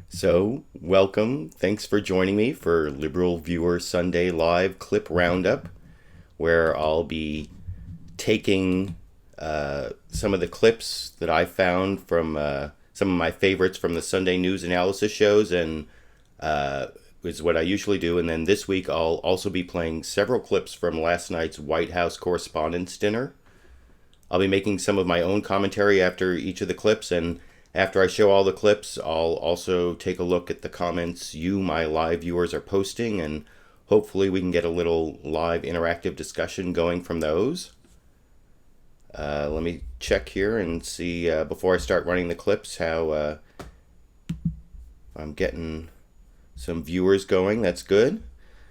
So, welcome. Thanks for joining me for LiberalViewer Sunday Live Clip Roundup, where I'll be taking some of the clips that I found from some of my favorites from the Sunday news analysis shows, and is what I usually do. And then this week, I'll also be playing several clips from last night's White House Correspondents' Dinner. I'll be making some of my own commentary after each of the clips, and after I show all the clips, I'll also take a look at the comments you, my live viewers, are posting, and hopefully we can get a little live interactive discussion going from those. Let me check here and see, before I start running the clips, how I'm getting some viewers going. That's good.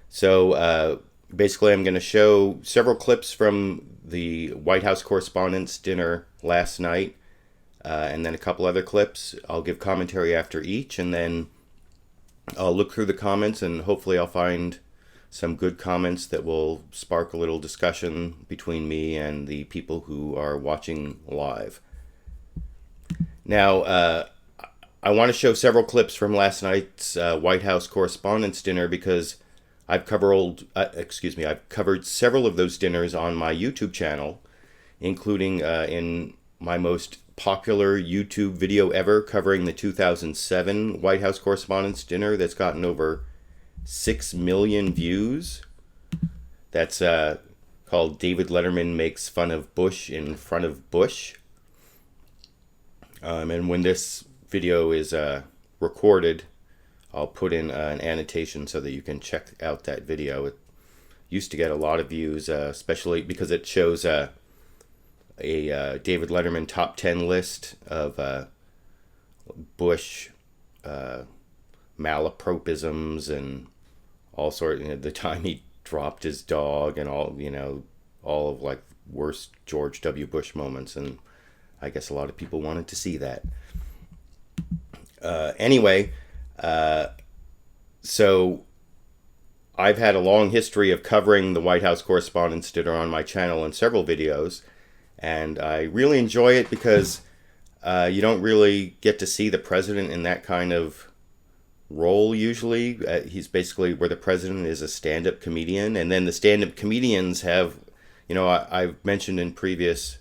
So basically I'm going to show several clips from the White House Correspondents' Dinner last night, and then a couple other clips. I'll give commentary after each, and then I'll look through the comments, and hopefully I'll find some good comments that will spark a little discussion between me and the people who are watching live. Now, I want to show several clips from last night's White House Correspondents' Dinner because I've covered several of those dinners on my YouTube channel, including in my most popular YouTube video ever covering the 2007 White House Correspondents' Dinner that's gotten over 6 million views. That's called David Letterman Makes Fun of Bush in Front of Bush. And when this video is recorded, I'll put in an annotation so that you can check out that video. It used to get a lot of views, especially because it shows a David Letterman top 10 list of Bush malapropisms and all sorts. The time he dropped his dog and all of like worst George W. Bush moments, and I guess a lot of people wanted to see that. Anyway. So I've had a long history of covering the White House Correspondents' Dinner on my channel in several videos, and I really enjoy it because you don't really get to see the president in that kind of role usually. He's basically where the president is a stand-up comedian, and then the stand-up comedians have, I've mentioned in previous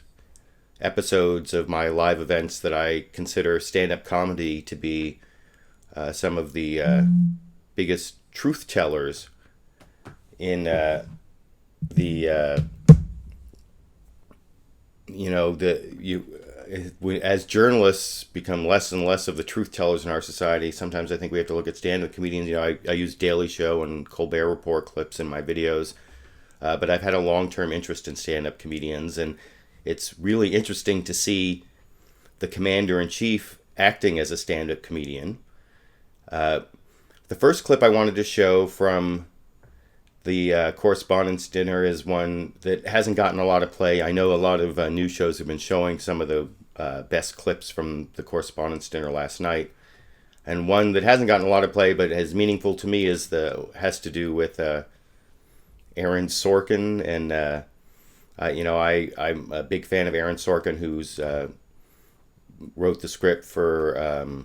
episodes of my live events that I consider stand-up comedy to be some of the biggest truth tellers in as journalists become less and less of the truth tellers in our society. Sometimes I think we have to look at stand-up comedians. I use Daily Show and Colbert Report clips in my videos, but I've had a long-term interest in stand-up comedians, and it's really interesting to see the commander-in-chief acting as a stand-up comedian. The first clip I wanted to show from the Correspondents' Dinner is one that hasn't gotten a lot of play. I know a lot of news shows have been showing some of the best clips from the Correspondents' Dinner last night. And one that hasn't gotten a lot of play but is meaningful to me has to do with Aaron Sorkin. And, I'm a big fan of Aaron Sorkin, who's wrote the script for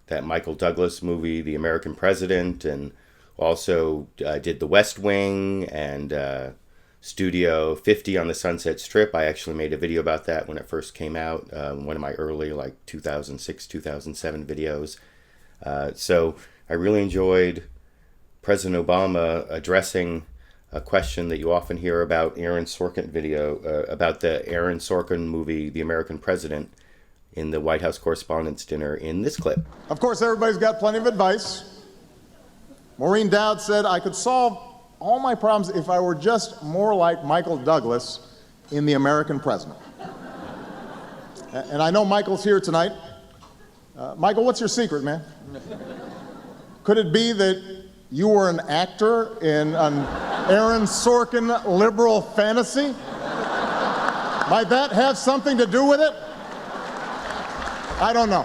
that Michael Douglas movie, The American President, and also did The West Wing and Studio 50 on the Sunset Strip. I actually made a video about that when it first came out, one of my early 2006, 2007 videos. So I really enjoyed President Obama addressing a question that you often hear about Aaron Sorkin about the Aaron Sorkin movie, The American President, in the White House Correspondents' Dinner in this clip. Of course, everybody's got plenty of advice. Maureen Dowd said, I could solve all my problems if I were just more like Michael Douglas in The American President. And I know Michael's here tonight. Michael, what's your secret, man? Could it be that you were an actor in an Aaron Sorkin liberal fantasy? Might that have something to do with it? I don't know.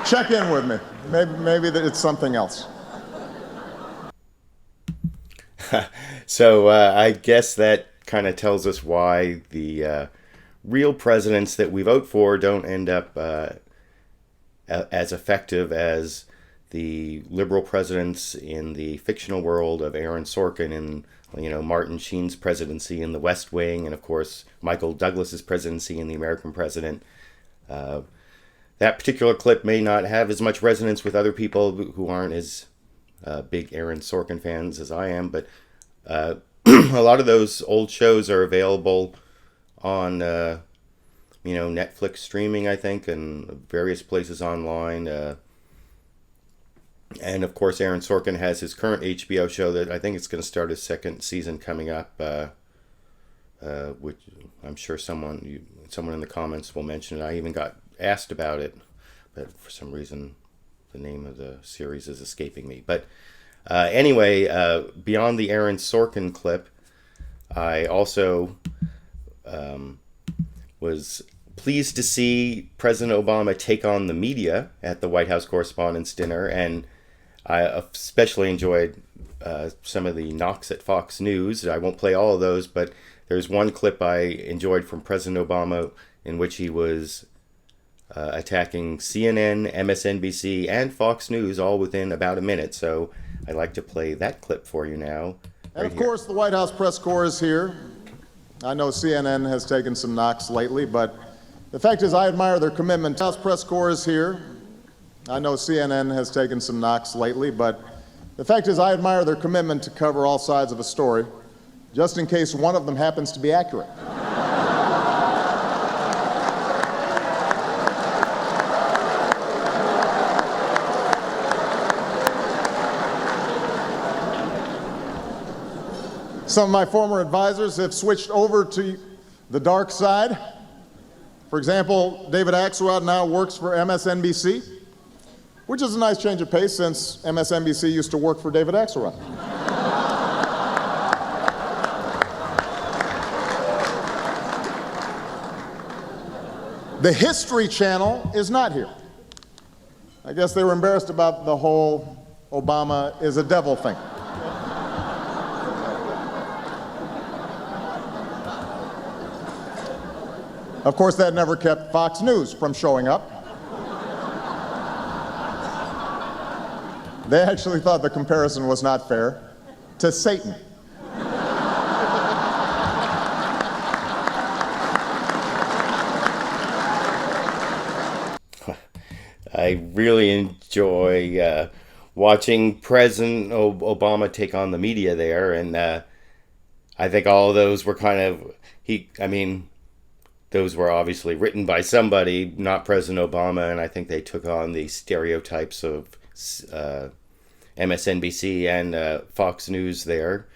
Check in with me. Maybe that it's something else. So I guess that kind of tells us why the real presidents that we vote for don't end up as effective as the liberal presidents in the fictional world of Aaron Sorkin and Martin Sheen's presidency in The West Wing, and of course Michael Douglas's presidency in The American President. That particular clip may not have as much resonance with other people who aren't as big Aaron Sorkin fans as I am, but a lot of those old shows are available on Netflix streaming, I think, and various places online. And of course, Aaron Sorkin has his current HBO show that I think it's going to start his second season coming up, which I'm sure someone in the comments will mention it. I even got asked about it, but for some reason the name of the series is escaping me. But anyway, beyond the Aaron Sorkin clip, I also was pleased to see President Obama take on the media at the White House Correspondents' Dinner, and I especially enjoyed some of the knocks at Fox News. I won't play all of those, but there's one clip I enjoyed from President Obama in which he was attacking CNN, MSNBC, and Fox News all within about a minute. So I'd like to play that clip for you now. And of course, the White House press corps is here. I know CNN has taken some knocks lately, but the fact is I admire their commitment. The House press corps is here. I know CNN has taken some knocks lately, but the fact is I admire their commitment to cover all sides of a story, just in case one of them happens to be accurate. Some of my former advisors have switched over to the dark side. For example, David Axelrod now works for MSNBC, which is a nice change of pace since MSNBC used to work for David Axelrod. The History Channel is not here. I guess they were embarrassed about the whole Obama is a devil thing. Of course, that never kept Fox News from showing up. They actually thought the comparison was not fair to Satan. I really enjoy watching President Obama take on the media there, and I think all of those were kind of, those were obviously written by somebody, not President Obama, and I think they took on the stereotypes of MSNBC and Fox News there.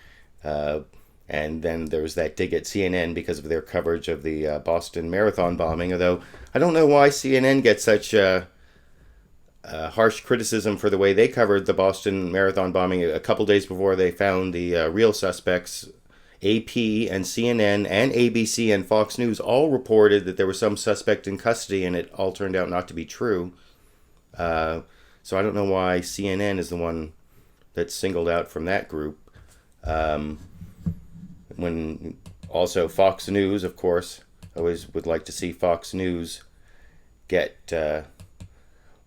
And then there was that dig at CNN because of their coverage of the Boston Marathon bombing, although I don't know why CNN gets such harsh criticism for the way they covered the Boston Marathon bombing. A couple days before they found the real suspects, AP and CNN and ABC and Fox News all reported that there was some suspect in custody, and it all turned out not to be true. So I don't know why CNN is the one that's singled out from that group. When also Fox News, of course, I always would like to see Fox News get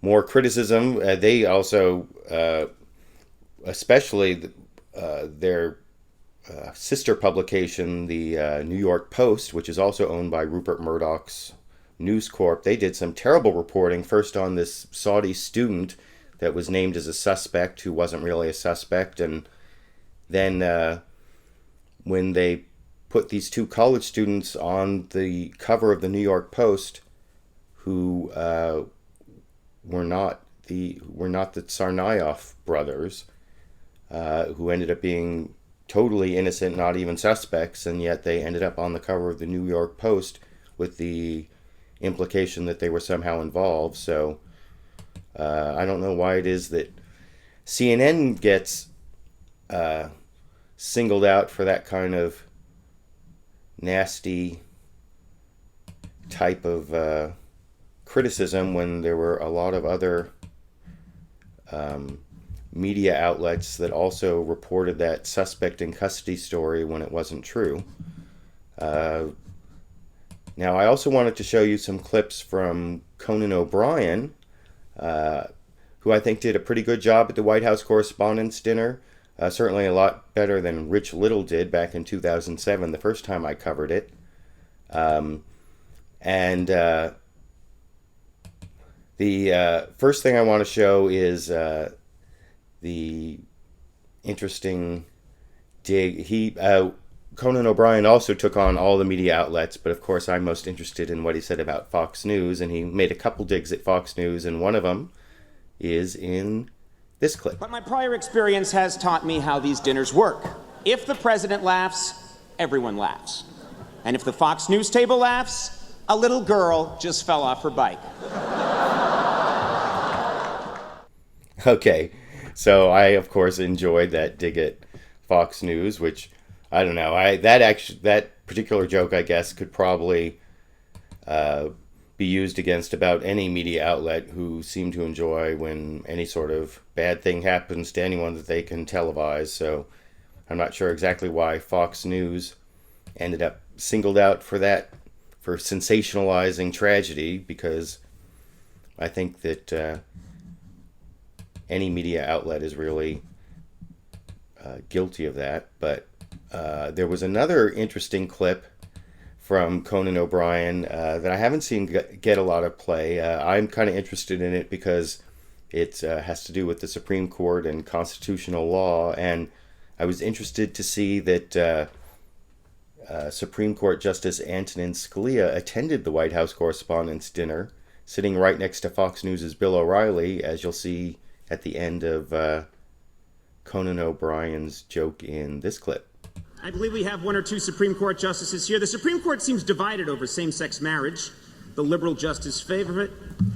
more criticism. They also, especially their sister publication, the New York Post, which is also owned by Rupert Murdoch's News Corp, they did some terrible reporting, first on this Saudi student that was named as a suspect who wasn't really a suspect, and then when they put these two college students on the cover of the New York Post who were not the Tsarnaev brothers, who ended up being totally innocent, not even suspects, and yet they ended up on the cover of the New York Post with the implication that they were somehow involved. So I don't know why it is that CNN gets singled out for that kind of nasty type of criticism when there were a lot of other media outlets that also reported that suspect in custody story when it wasn't true. Now, I also wanted to show you some clips from Conan O'Brien, who I think did a pretty good job at the White House Correspondents' Dinner. Certainly a lot better than Rich Little did back in 2007, the first time I covered it. The first thing I want to show is the interesting dig. Conan O'Brien also took on all the media outlets, but of course I'm most interested in what he said about Fox News, and he made a couple digs at Fox News, and one of them is in this clip. But my prior experience has taught me how these dinners work. If the president laughs, everyone laughs. And if the Fox News table laughs, a little girl just fell off her bike. Okay, so I, of course, enjoyed that dig at Fox News, which, I don't know, that particular joke, I guess, could probably be used against about any media outlet who seem to enjoy when any sort of bad thing happens to anyone that they can televise. So I'm not sure exactly why Fox News ended up singled out for that, for sensationalizing tragedy, because I think that any media outlet is really guilty of that. But there was another interesting clip from Conan O'Brien that I haven't seen get a lot of play. I'm kind of interested in it because it has to do with the Supreme Court and constitutional law, and I was interested to see that Supreme Court Justice Antonin Scalia attended the White House Correspondents' Dinner, sitting right next to Fox News' Bill O'Reilly, as you'll see at the end of Conan O'Brien's joke in this clip. I believe we have one or two Supreme Court justices here. The Supreme Court seems divided over same-sex marriage. The liberal justice favor it,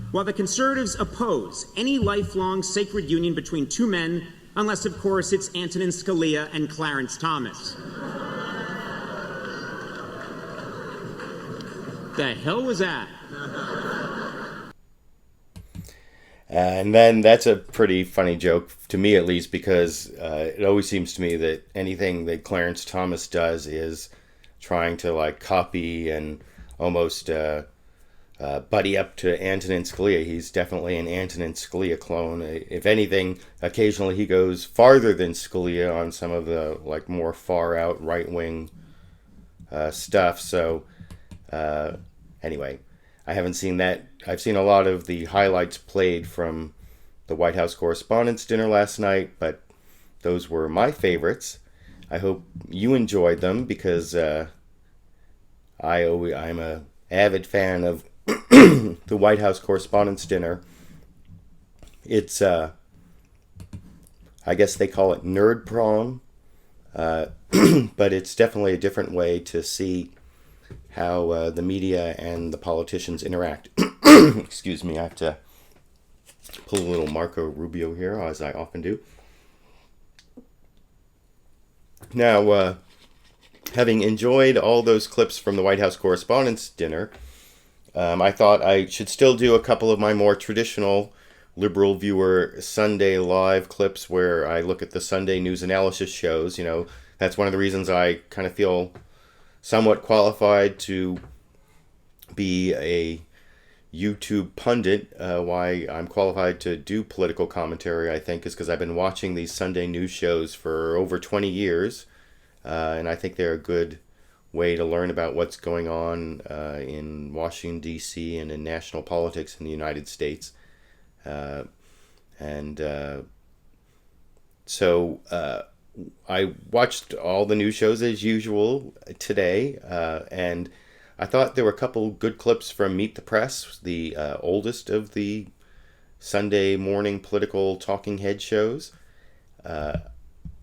while the conservatives oppose any lifelong sacred union between two men, unless, of course, it's Antonin Scalia and Clarence Thomas. The hell was that? And then that's a pretty funny joke, to me at least, because it always seems to me that anything that Clarence Thomas does is trying to like copy and almost buddy up to Antonin Scalia. He's definitely an Antonin Scalia clone. If anything, occasionally he goes farther than Scalia on some of the like more far out right wing stuff. So anyway, I haven't seen that. I've seen a lot of the highlights played from the White House Correspondents' Dinner last night, but those were my favorites. I hope you enjoyed them because I'm a avid fan of the White House Correspondents' Dinner. It's, I guess they call it nerd prom, but it's definitely a different way to see how the media and the politicians interact. Excuse me, I have to pull a little Marco Rubio here, as I often do. Now, having enjoyed all those clips from the White House Correspondents' Dinner, I thought I should still do a couple of my more traditional LiberalViewer Sunday live clips where I look at the Sunday news analysis shows. You know, that's one of the reasons I kind of feel somewhat qualified to be a YouTube pundit. Why I'm qualified to do political commentary, I think, is because I've been watching these Sunday news shows for over 20 years, and I think they're a good way to learn about what's going on in Washington, D.C. and in national politics in the United States. So I watched all the news shows as usual today, and I thought there were a couple good clips from Meet the Press, the oldest of the Sunday morning political talking head shows.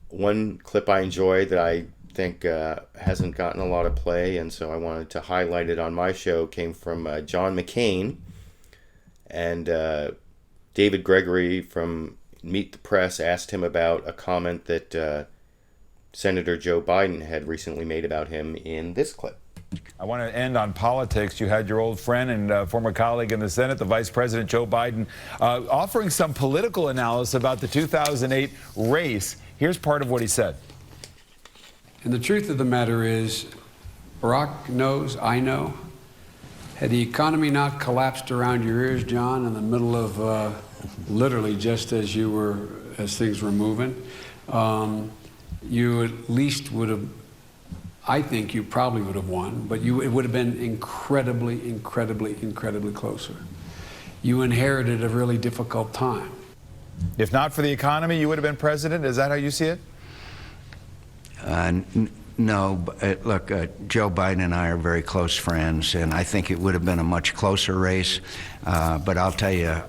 One clip I enjoyed that I think hasn't gotten a lot of play, and so I wanted to highlight it on my show, came from John McCain. And David Gregory from Meet the Press asked him about a comment that Senator Joe Biden had recently made about him in this clip. I want to end on politics. You had your old friend and former colleague in the Senate, the Vice President Joe Biden, offering some political analysis about the 2008 race. Here's part of what he said. And the truth of the matter is, Barack knows, I know, Had the economy not collapsed around your ears, John, in the middle of literally just as things were moving, you at least would have, I think you probably would have won, but it would have been incredibly closer. You inherited a really difficult time. If not for the economy, you would have been president? Is that how you see it? No, look, Joe Biden and I are very close friends, and I think it would have been a much closer race. But I'll tell you,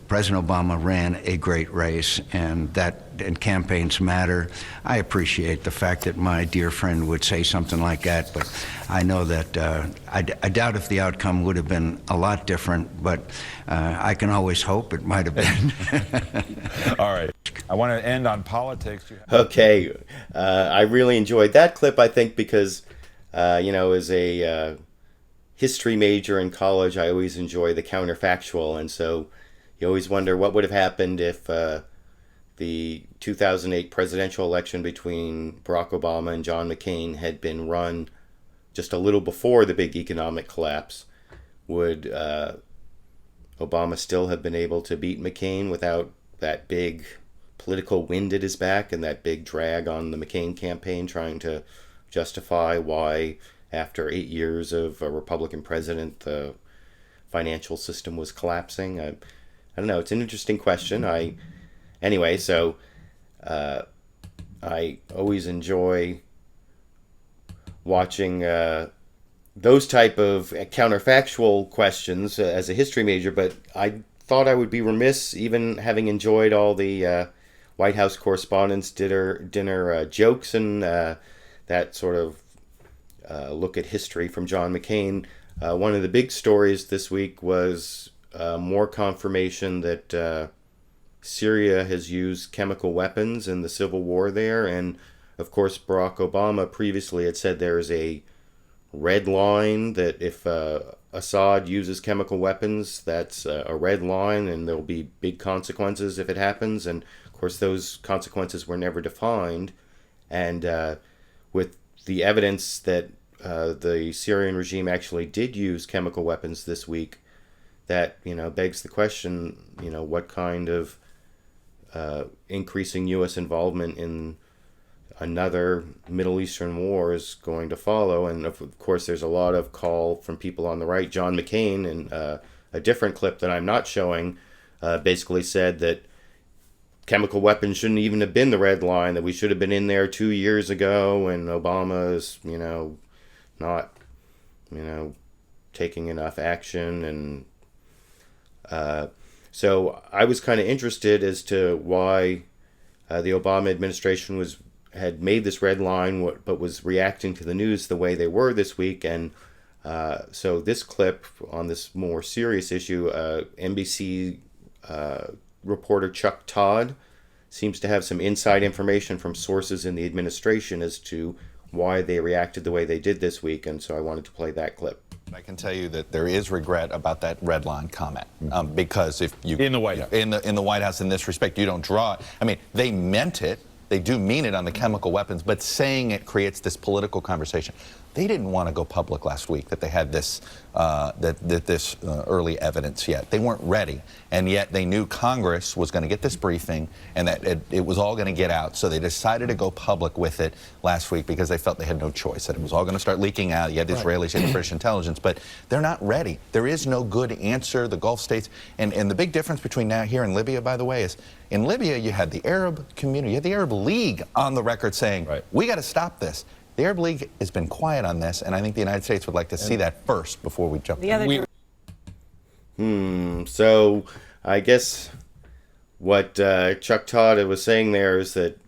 President Obama ran a great race, and campaigns matter. I appreciate the fact that my dear friend would say something like that, but I know that I doubt if the outcome would have been a lot different, but I can always hope it might have been. All right. I want to end on politics. Okay. I really enjoyed that clip, I think, because, as a history major in college, I always enjoy the counterfactual. And so you always wonder what would have happened if the 2008 presidential election between Barack Obama and John McCain had been run just a little before the big economic collapse. Would Obama still have been able to beat McCain without that big political wind at his back and that big drag on the McCain campaign trying to justify why, after 8 years of a Republican president, the financial system was collapsing? I don't know. It's an interesting question. I always enjoy watching those type of counterfactual questions as a history major, but I thought I would be remiss, even having enjoyed all the White House Correspondents' dinner jokes and that sort of look at history from John McCain. One of the big stories this week was more confirmation that Syria has used chemical weapons in the civil war there. And of course, Barack Obama previously had said there is a red line, that if Assad uses chemical weapons, that's a red line and there'll be big consequences if it happens. And of course, those consequences were never defined. And with the evidence that the Syrian regime actually did use chemical weapons this week, that begs the question, what kind of increasing U.S. involvement in another Middle Eastern war is going to follow. And of course, there's a lot of call from people on the right. John McCain, in a different clip that I'm not showing, basically said that chemical weapons shouldn't even have been the red line, that we should have been in there 2 years ago, and Obama's, not, taking enough action. And so I was kind of interested as to why the Obama administration had made this red line, but was reacting to the news the way they were this week. And so this clip on this more serious issue, NBC reporter Chuck Todd seems to have some inside information from sources in the administration as to why they reacted the way they did this week. And so I wanted to play that clip. I can tell you that there is regret about that red line comment, because if you in the White House, in the White House in this respect, you don't draw it. I mean, they meant it. They do mean it on the chemical weapons, but saying it creates this political conversation. They didn't want to go public last week that they had this early evidence yet. They weren't ready, and yet they knew Congress was going to get this briefing and that it was all going to get out. So they decided to go public with it last week because they felt they had no choice, that it was all going to start leaking out. You had the Israelis, you had the British intelligence, but they're not ready. There is no good answer. The Gulf states, and the big difference between now here and Libya, by the way, is in Libya you had the Arab community, you had the Arab League on the record saying, we got to stop this. The Arab League has been quiet on this, and I think the United States would like to see that first before we jump in. So I guess what Chuck Todd was saying there is that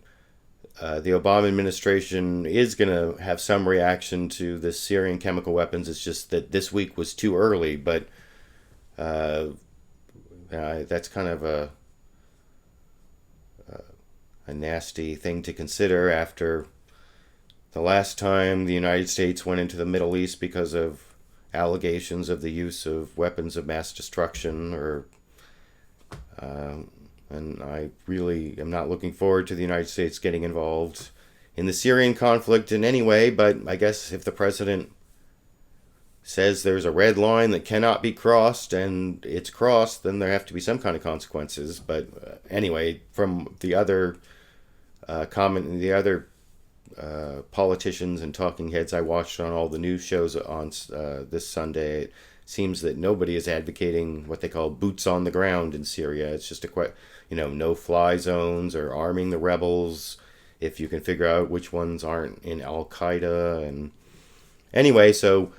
the Obama administration is going to have some reaction to the Syrian chemical weapons. It's just that this week was too early, but that's kind of a nasty thing to consider after the last time the United States went into the Middle East because of allegations of the use of weapons of mass destruction, and I really am not looking forward to the United States getting involved in the Syrian conflict in any way. But I guess if the president says there's a red line that cannot be crossed, and it's crossed, then there have to be some kind of consequences. But anyway, from the other politicians and talking heads I watched on all the news shows on this Sunday, it seems that nobody is advocating what they call boots on the ground in Syria. It's just no-fly zones or arming the rebels if you can figure out which ones aren't in Al-Qaeda. And anyway, so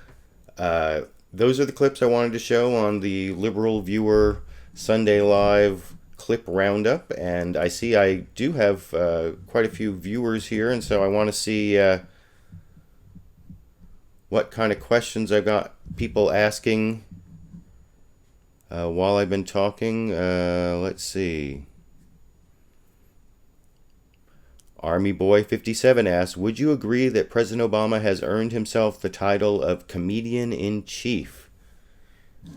those are the clips I wanted to show on the Liberal Viewer Sunday Live clip roundup. And I see I do have quite a few viewers here, and so I want to see what kind of questions I've got people asking while I've been talking. Let's see. Army Boy 57 asks, would you agree that President Obama has earned himself the title of comedian-in-chief?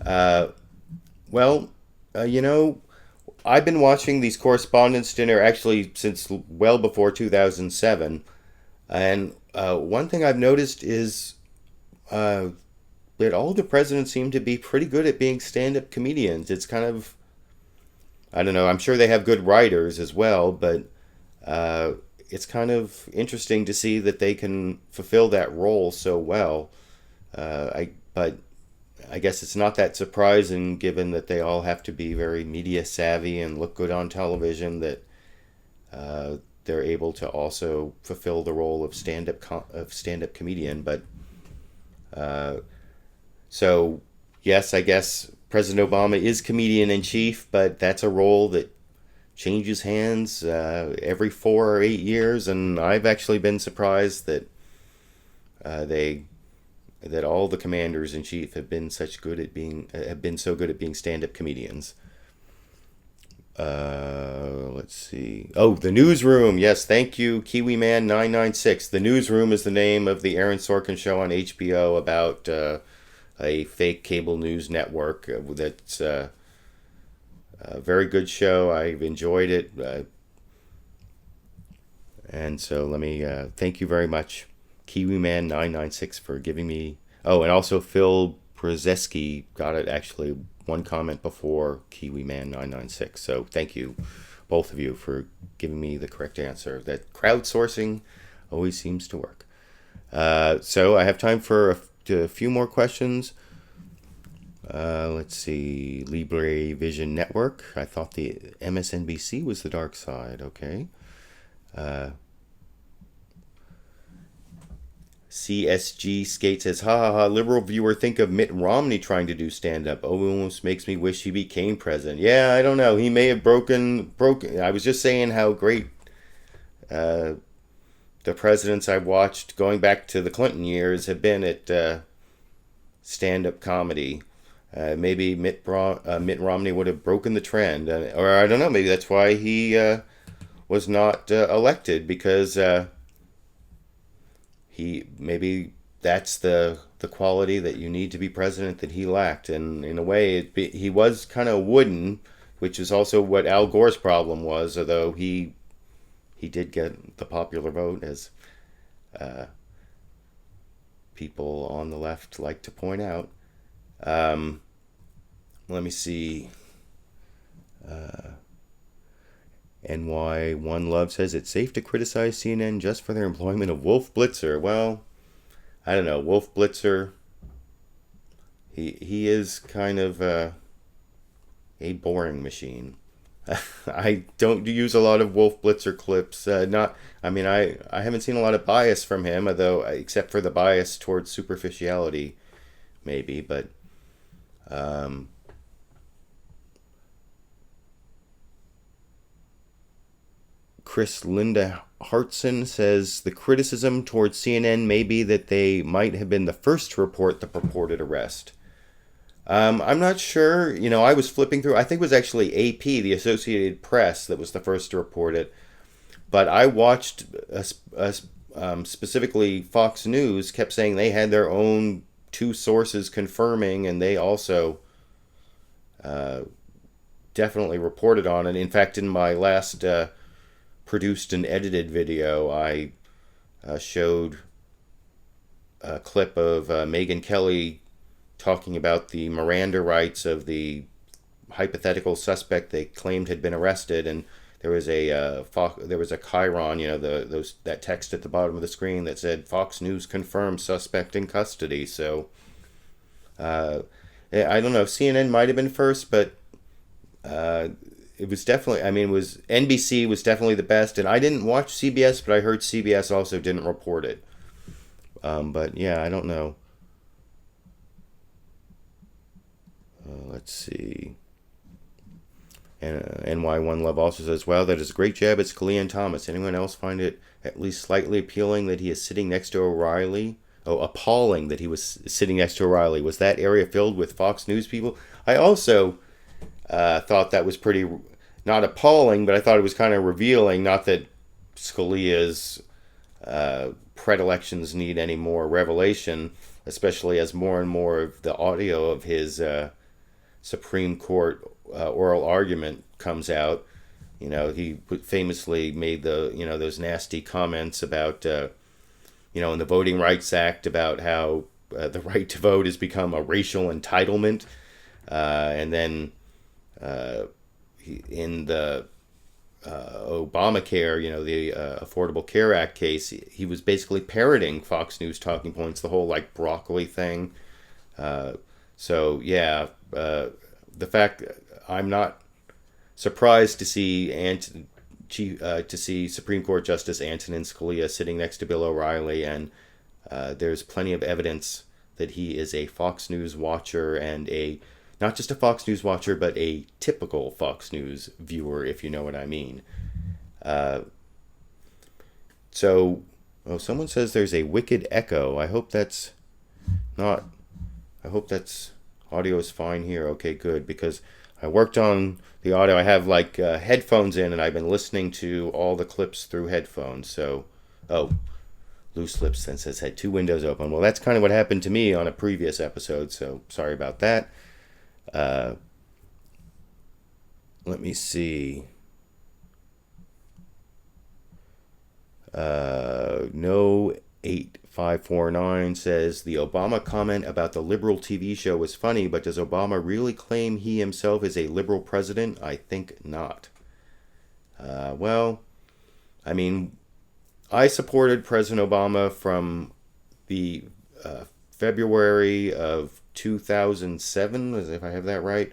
I've been watching these Correspondents' Dinner actually since well before 2007. And one thing I've noticed is that all the presidents seem to be pretty good at being stand-up comedians. It's kind of, I don't know, I'm sure they have good writers as well, but it's kind of interesting to see that they can fulfill that role so well. But I guess it's not that surprising, given that they all have to be very media savvy and look good on television, that they're able to also fulfill the role of stand-up comedian. But so yes, I guess President Obama is comedian-in-chief, but that's a role that changes hands every 4 or 8 years, and I've actually been surprised that that all the commanders in chief have been so good at being stand-up comedians. Let's see. Oh, The Newsroom. Yes, thank you, KiwiMan996. The Newsroom is the name of the Aaron Sorkin show on HBO about a fake cable news network. That's a very good show. I've enjoyed it. And so let me thank you very much, KiwiMan996, for giving me... Oh, and also Phil Brzezinski got it actually one comment before KiwiMan996. So thank you, both of you, for giving me the correct answer. That crowdsourcing always seems to work. So I have time for a few more questions. Let's see. Libre Vision Network. I thought the MSNBC was the dark side. Okay. CSG Skate says, ha ha ha, liberal viewer, think of Mitt Romney trying to do stand-up. Oh, it almost makes me wish he became president. Yeah, I don't know. He may have broken. I was just saying how great the presidents I've watched going back to the Clinton years have been at stand-up comedy. Maybe Mitt Romney would have broken the trend. Or I don't know, maybe that's why he was not elected, because maybe that's the quality that you need to be president that he lacked. And in a way, he was kind of wooden, which is also what Al Gore's problem was, although he did get the popular vote, as people on the left like to point out. Let me see. NY One Love says it's safe to criticize CNN just for their employment of Wolf Blitzer. Well, I don't know. Wolf Blitzer, he is kind of a boring machine. I don't use a lot of Wolf Blitzer clips. I haven't seen a lot of bias from him, although except for the bias towards superficiality, maybe. But Chris Linda Hartson says the criticism towards CNN may be that they might have been the first to report the purported arrest. I'm not sure. I was flipping through. I think it was actually AP, the Associated Press, that was the first to report it. But I watched, specifically Fox News, kept saying they had their own 2 sources confirming, and they also definitely reported on it. In fact, in my last produced and edited video, I showed a clip of Megyn Kelly talking about the Miranda rights of the hypothetical suspect they claimed had been arrested, and there was a chyron, that text at the bottom of the screen that said Fox News confirms suspect in custody. So I don't know if CNN might have been first, but it was definitely, NBC was definitely the best, and I didn't watch CBS, but I heard CBS also didn't report it. But yeah, I don't know. Let's see. And NY1 Love also says, wow, that is a great jab at Scalia and Thomas. Anyone else find it at least slightly appealing that he is sitting next to O'Reilly? Oh, appalling that he was sitting next to O'Reilly. Was that area filled with Fox News people? I also thought that was pretty, not appalling, but I thought it was kind of revealing. Not that Scalia's predilections need any more revelation, especially as more and more of the audio of his Supreme Court oral argument comes out. He famously made those nasty comments about in the Voting Rights Act about how the right to vote has become a racial entitlement, and then in the Obamacare, the Affordable Care Act case, he was basically parroting Fox News talking points, the whole broccoli thing. So yeah, the fact I'm not surprised to see Supreme Court Justice Antonin Scalia sitting next to Bill O'Reilly, and there's plenty of evidence that he is a Fox News watcher, and not just a Fox News watcher, but a typical Fox News viewer, if you know what I mean. Someone says there's a wicked echo. I hope that's audio is fine here. Okay, good, because I worked on the audio. I have headphones in, and I've been listening to all the clips through headphones. So, Loose Lips then says had two windows open. Well, that's kind of what happened to me on a previous episode, so sorry about that. Let me see. No 8549 says the Obama comment about the liberal TV show was funny, but does Obama really claim he himself is a liberal president? I think not. I supported President Obama from the February of 2007, if I have that right,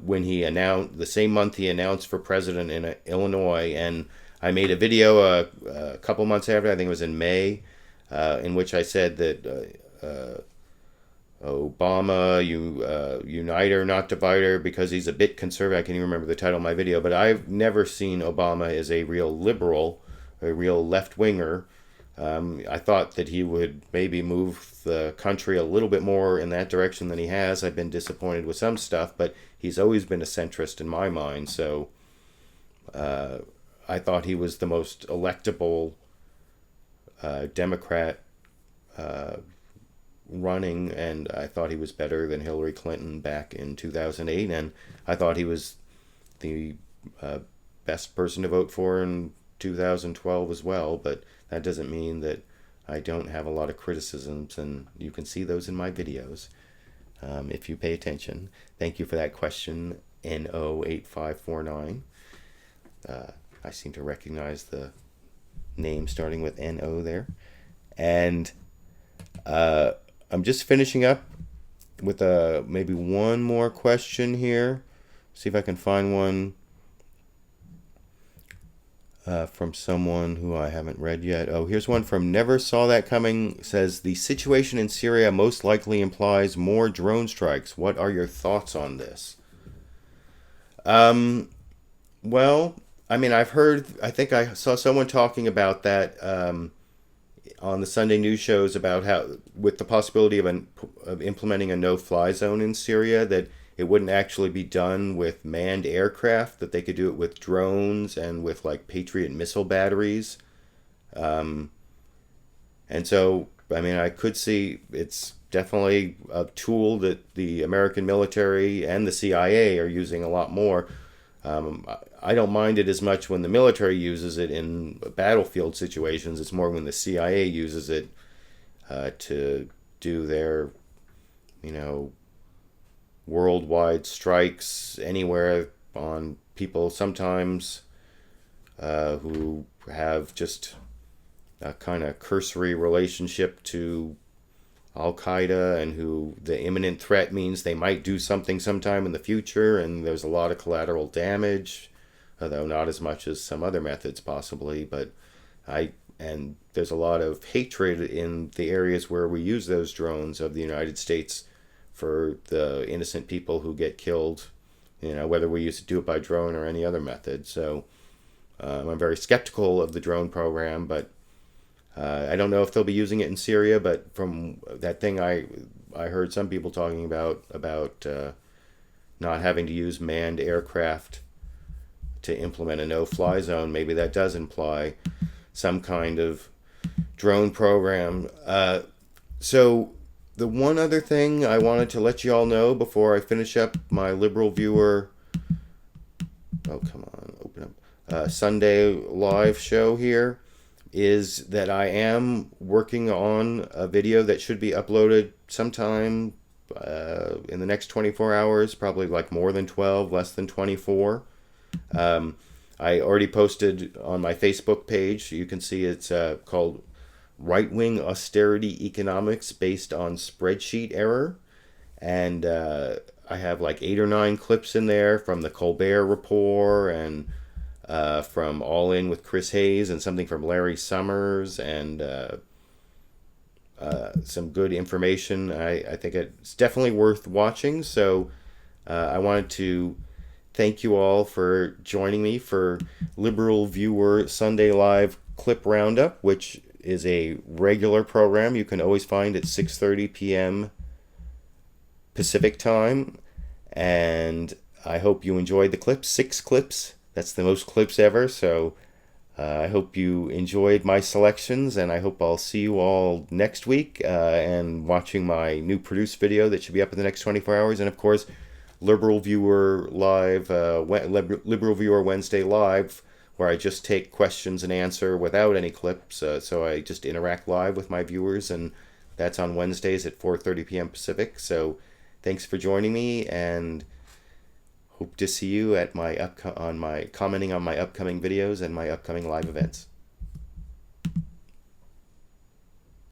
when he announced, the same month he announced for president in Illinois, and I made a video a couple months after, I think it was in May, in which I said that Obama, uniter, not divider, because he's a bit conservative. I can't even remember the title of my video, but I've never seen Obama as a real liberal, a real left-winger. I thought that he would maybe move the country a little bit more in that direction than he has. I've been disappointed with some stuff, but he's always been a centrist in my mind, so I thought he was the most electable Democrat running, and I thought he was better than Hillary Clinton back in 2008, and I thought he was the best person to vote for in 2012 as well, but that doesn't mean that I don't have a lot of criticisms, and you can see those in my videos if you pay attention. Thank you for that question, NO8549. I seem to recognize the name starting with NO there. And I'm just finishing up with maybe one more question here. See if I can find one from someone who I haven't read yet. Oh, here's one from Never Saw That Coming. It says, the situation in Syria most likely implies more drone strikes. What are your thoughts on this? Well, I've heard, I think I saw someone talking about that on the Sunday news shows about how, with the possibility of implementing a no-fly zone in Syria, that it wouldn't actually be done with manned aircraft, that they could do it with drones and with Patriot missile batteries. And so, I could see it's definitely a tool that the American military and the CIA are using a lot more. I don't mind it as much when the military uses it in battlefield situations. It's more when the CIA uses it to do their, worldwide strikes anywhere on people sometimes who have just a kind of cursory relationship to Al-Qaeda, and who the imminent threat means they might do something sometime in the future, and there's a lot of collateral damage, although not as much as some other methods possibly, and there's a lot of hatred in the areas where we use those drones of the United States for the innocent people who get killed, whether we used to do it by drone or any other method. So I'm very skeptical of the drone program, but I don't know if they'll be using it in Syria, but from that thing I heard some people talking about not having to use manned aircraft to implement a no-fly zone, maybe that does imply some kind of drone program. So the one other thing I wanted to let you all know before I finish up my LiberalViewer, open up, Sunday live show here, is that I am working on a video that should be uploaded sometime in the next 24 hours, probably like more than 12, less than 24. I already posted on my Facebook page. You can see it's called Right-Wing Austerity Economics Based on Spreadsheet Error. And I have like 8 or 9 clips in there from the Colbert Report, and from All In with Chris Hayes, and something from Larry Summers, and some good information. I think it's definitely worth watching. So I wanted to thank you all for joining me for LiberalViewer Sunday Live Clip Roundup, which is a regular program you can always find at 6:30 p.m. Pacific time. And I hope you enjoyed the clips. 6 clips. That's the most clips ever. So I hope you enjoyed my selections, and I hope I'll see you all next week and watching my new produced video that should be up in the next 24 hours. And of course, LiberalViewer Live, LiberalViewer Wednesday Live, where I just take questions and answer without any clips. So I just interact live with my viewers, and that's on Wednesdays at 4:30 p.m. Pacific. So thanks for joining me, and hope to see you at commenting on my upcoming videos and my upcoming live events.